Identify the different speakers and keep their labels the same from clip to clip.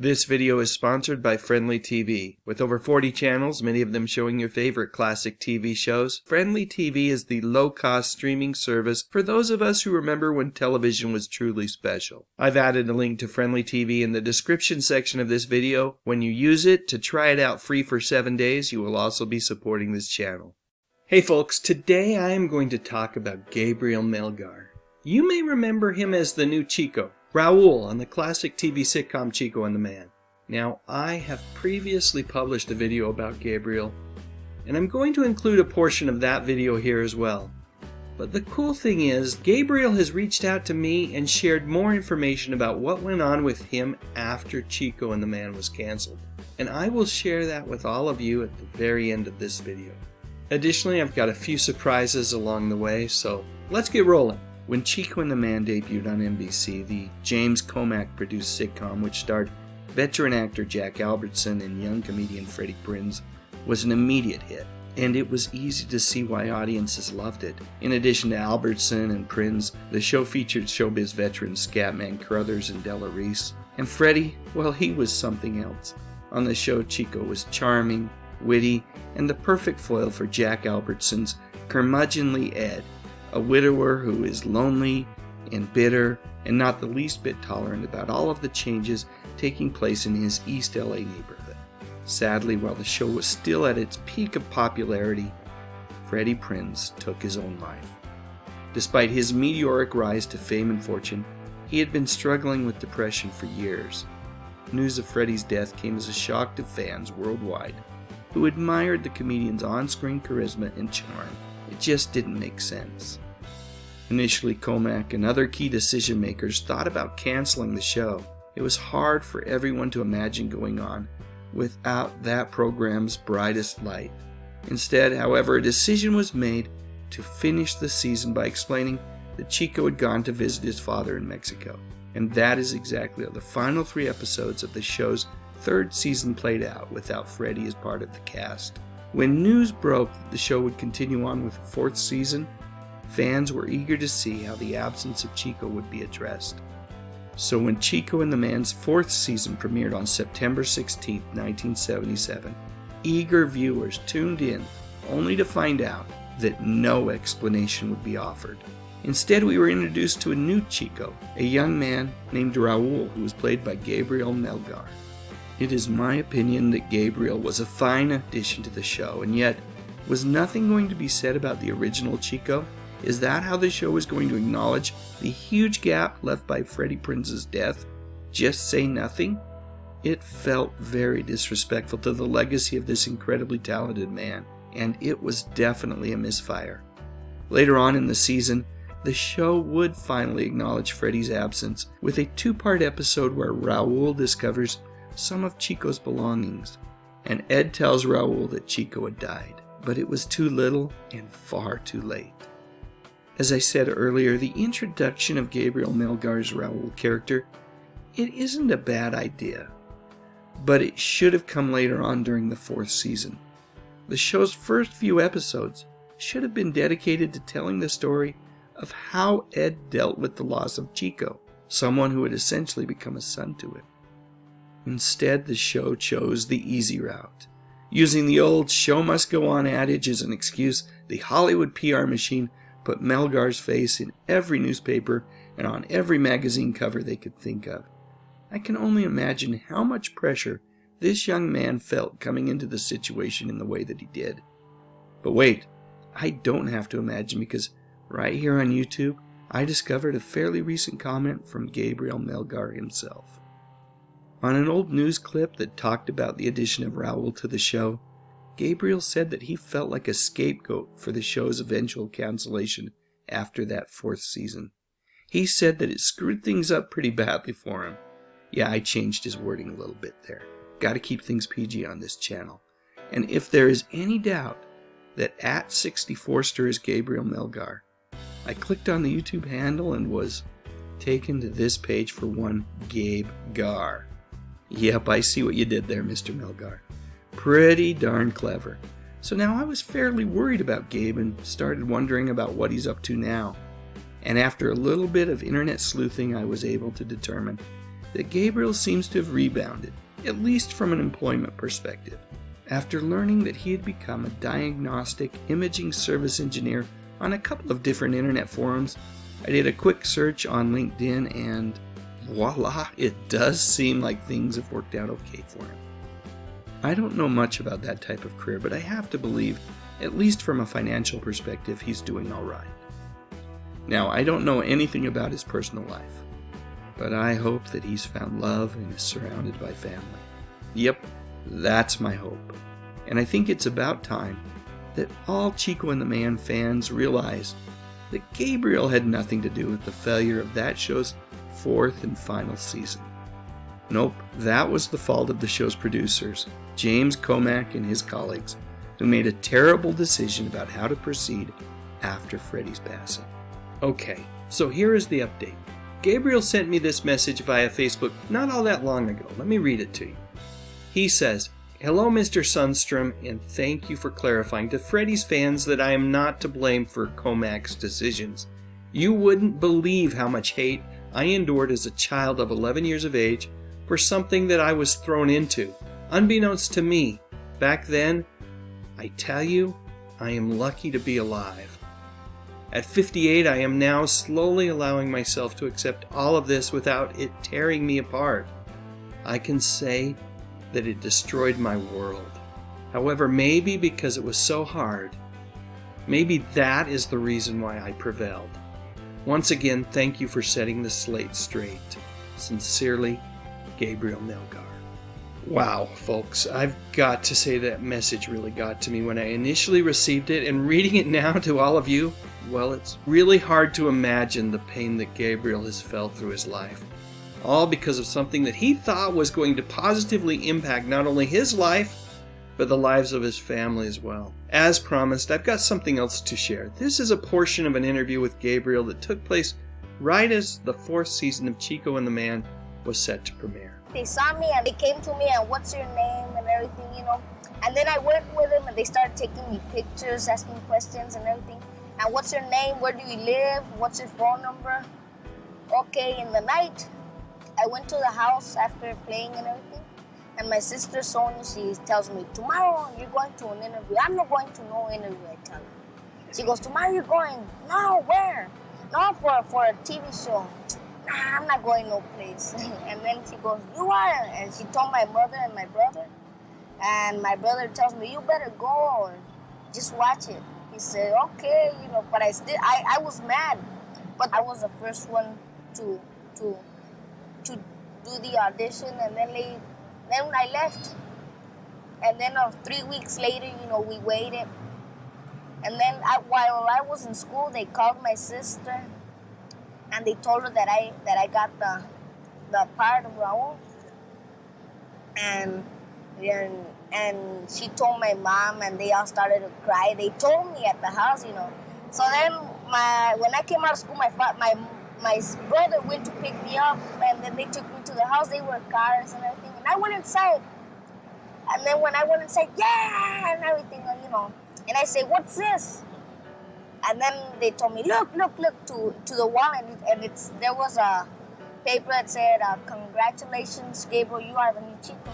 Speaker 1: This video is sponsored by Friendly TV. With over 40 channels, many of them showing your favorite classic TV shows, Friendly TV is the low-cost streaming service for those of us who remember when television was truly special. I've added a link to Friendly TV in the description section of this video. When you use it to try it out free for 7 days, you will also be supporting this channel. Hey folks, today I am going to talk about Gabriel Melgar. You may remember him as the new Chico, Raul on the classic TV sitcom Chico and the Man. Now, I have previously published a video about Gabriel, and I'm going to include a portion of that video here as well. But the cool thing is, Gabriel has reached out to me and shared more information about what went on with him after Chico and the Man was canceled. And I will share that with all of you at the very end of this video. Additionally, I've got a few surprises along the way, so let's get rolling. When Chico and the Man debuted on NBC, the James Comack-produced sitcom, which starred veteran actor Jack Albertson and young comedian Freddie Prinze, was an immediate hit, and it was easy to see why audiences loved it. In addition to Albertson and Prinze, the show featured showbiz veterans Scatman Crothers and Della Reese, and Freddie, well, he was something else. On the show, Chico was charming, witty, and the perfect foil for Jack Albertson's curmudgeonly Ed, a widower who is lonely and bitter and not the least bit tolerant about all of the changes taking place in his East LA neighborhood. Sadly, while the show was still at its peak of popularity, Freddie Prinze took his own life. Despite his meteoric rise to fame and fortune, he had been struggling with depression for years. News of Freddie's death came as a shock to fans worldwide who admired the comedian's on-screen charisma and charm. It just didn't make sense. Initially, Comack and other key decision makers thought about canceling the show. It was hard for everyone to imagine going on without that program's brightest light. Instead, however, a decision was made to finish the season by explaining that Chico had gone to visit his father in Mexico. And that is exactly how the final 3 episodes of the show's 3rd season played out without Freddie as part of the cast. When news broke that the show would continue on with a 4th season, fans were eager to see how the absence of Chico would be addressed. So when Chico and the Man's 4th season premiered on September 16, 1977, eager viewers tuned in only to find out that no explanation would be offered. Instead, we were introduced to a new Chico, a young man named Raul, who was played by Gabriel Melgar. It is my opinion that Gabriel was a fine addition to the show, and yet, was nothing going to be said about the original Chico? Is that how the show was going to acknowledge the huge gap left by Freddie Prinze's death? Just say nothing? It felt very disrespectful to the legacy of this incredibly talented man, and it was definitely a misfire. Later on in the season, the show would finally acknowledge Freddie's absence with a 2-part episode where Raul discovers some of Chico's belongings, and Ed tells Raul that Chico had died, but it was too little and far too late. As I said earlier, the introduction of Gabriel Melgar's Raul character, it isn't a bad idea, but it should have come later on during the 4th season. The show's first few episodes should have been dedicated to telling the story of how Ed dealt with the loss of Chico, someone who had essentially become a son to him. Instead, the show chose the easy route. Using the old show must go on adage as an excuse, the Hollywood PR machine put Melgar's face in every newspaper and on every magazine cover they could think of. I can only imagine how much pressure this young man felt coming into the situation in the way that he did. But wait, I don't have to imagine, because right here on YouTube, I discovered a fairly recent comment from Gabriel Melgar himself. On an old news clip that talked about the addition of Raul to the show, Gabriel said that he felt like a scapegoat for the show's eventual cancellation after that 4th season. He said that it screwed things up pretty badly for him. Yeah, I changed his wording a little bit there. Gotta keep things PG on this channel. And if there is any doubt that @64ster is Gabriel Melgar, I clicked on the YouTube handle and was taken to this page for one Gabe Gar. Yep, I see what you did there, Mr. Melgar. Pretty darn clever. So now I was fairly worried about Gabe and started wondering about what he's up to now. And after a little bit of internet sleuthing, I was able to determine that Gabriel seems to have rebounded, at least from an employment perspective. After learning that he had become a diagnostic imaging service engineer on a couple of different internet forums, I did a quick search on LinkedIn and voila, it does seem like things have worked out okay for him. I don't know much about that type of career, but I have to believe, at least from a financial perspective, he's doing all right. Now, I don't know anything about his personal life, but I hope that he's found love and is surrounded by family. Yep, that's my hope. And I think it's about time that all Chico and the Man fans realize that Gabriel had nothing to do with the failure of that show's 4th and final season. Nope, that was the fault of the show's producers, James Comack and his colleagues, who made a terrible decision about how to proceed after Freddie's passing. Okay, so here is the update. Gabriel sent me this message via Facebook not all that long ago. Let me read it to you. He says, "Hello, Mr. Sundstrom, and thank you for clarifying to Freddie's fans that I am not to blame for Comack's decisions. You wouldn't believe how much hate I endured as a child of 11 years of age for something that I was thrown into, unbeknownst to me. Back then, I tell you, I am lucky to be alive. At 58, I am now slowly allowing myself to accept all of this without it tearing me apart. I can say that it destroyed my world. However, maybe because it was so hard, maybe that is the reason why I prevailed. Once again, thank you for setting the slate straight. Sincerely, Gabriel Melgar." Wow, folks, I've got to say that message really got to me when I initially received it, and reading it now to all of you, well, it's really hard to imagine the pain that Gabriel has felt through his life. All because of something that he thought was going to positively impact not only his life, but the lives of his family as well. As promised, I've got something else to share. This is a portion of an interview with Gabriel that took place right as the 4th season of Chico and the Man was set to premiere.
Speaker 2: They saw me and they came to me and what's your name and everything, you know. And then I went with them and they started taking me pictures, asking questions and everything. And what's your name? Where do you live? What's your phone number? Okay, in the night, I went to the house after playing and everything. And my sister Sonia, she tells me, "Tomorrow you're going to an interview." "I'm not going to no interview," I tell her. She goes, "Tomorrow you're going." "No, where?" "No, for a TV show." "Nah, I'm not going no place." And then she goes, "You are." And she told my mother and my brother. And my brother tells me, "You better go or just watch it." He said, "Okay," you know, but I was mad. But I was the first one to do the audition, and then I left. And then 3 weeks later, you know, we waited. And then while I was in school, they called my sister and they told her that I got the part of Raul. And she told my mom, and they all started to cry. They told me at the house, you know. So then when I came out of school, my brother went to pick me up, and then they took me to the house. They were cars and everything, and I went inside. And then when I went inside, yeah, and everything, you know. And I said, "What's this?" And then they told me, look to the wall, and there was a paper that said, "Congratulations, Gabriel, you are the new Chico."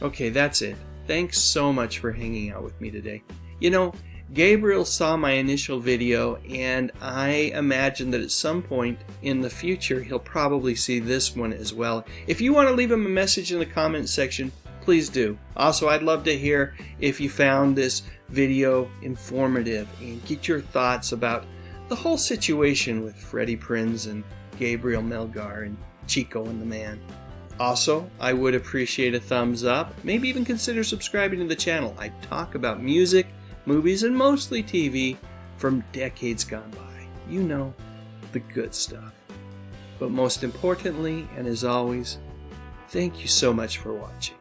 Speaker 1: Okay, that's it. Thanks so much for hanging out with me today. You know, Gabriel saw my initial video, and I imagine that at some point in the future he'll probably see this one as well. If you want to leave him a message in the comment section, please do. Also, I'd love to hear if you found this video informative and get your thoughts about the whole situation with Freddie Prinze and Gabriel Melgar and Chico and the Man. Also, I would appreciate a thumbs up, maybe even consider subscribing to the channel. I talk about music, movies, and mostly TV from decades gone by. You know, the good stuff. But most importantly, and as always, thank you so much for watching.